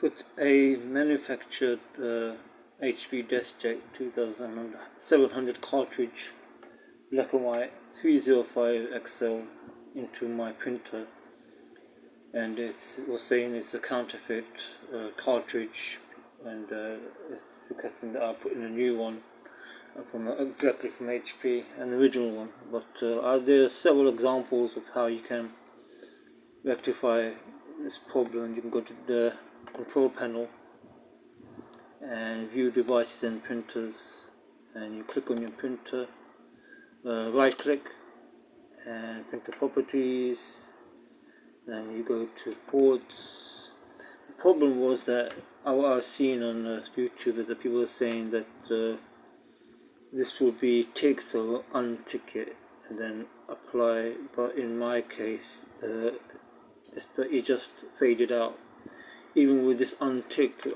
put a manufactured HP Deskjet 2700 cartridge, black and white 305XL into my printer, and it was saying it's a counterfeit cartridge, and it's requesting that I put in a new one directly from HP, an original one. But there are several examples of how you can rectify this problem. You can go to the control panel and view devices and printers, and you click on your printer, right click and printer properties, then you go to ports. The problem was that what I was seeing on YouTube is that people are saying that this will be tick, so untick it and then apply, but in my case it just faded out. Even with this unticked,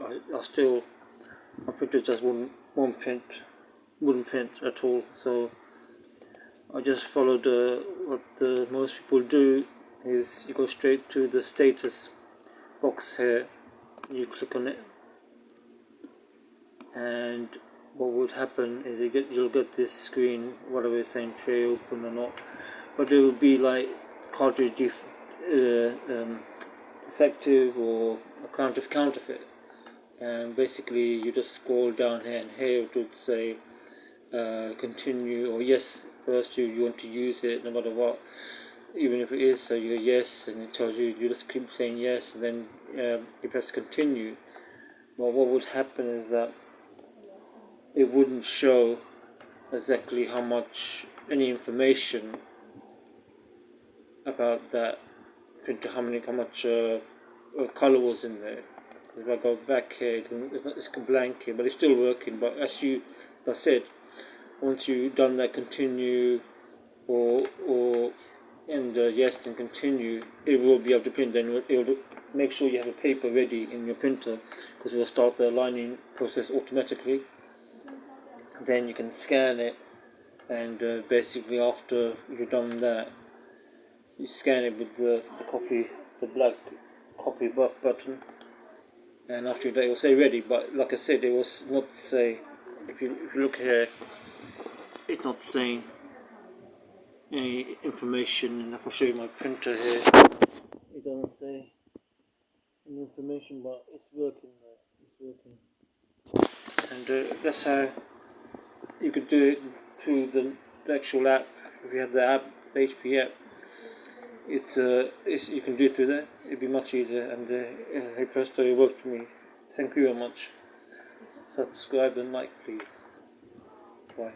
my printer just wouldn't print at all. So I just followed what most people do, is you go straight to the status box here, you click on it, and what would happen is you'll get this screen, whatever it's saying, tray open or not, but it will be like cartridge defective or counterfeit, and basically you just scroll down here, and here it would say continue or yes. First you want to use it no matter what, even if it is, so you go yes, and it tells you just keep saying yes, and then you press continue. But what would happen is that it wouldn't show exactly how much, any information about that printer, how much color was in there. If I go back here, it's blank here, but it's still working. But as I said, once you've done that continue and yes, then continue, it will be able to print. Then it will make sure you have a paper ready in your printer, because it will start the aligning process automatically. Then you can scan it, and basically after you've done that, you scan it with the black copy button, and after that it will say ready. But like I said, it was not say, if you look here, it's not saying any information. And if I show you my printer here, it doesn't say any information, but it's working. And that's how you could do it through the actual app. If you have the app, the HP app, you can do it through there. It'd be much easier, and hey presto, it worked for me. Thank you very much. Subscribe and like, please. Bye.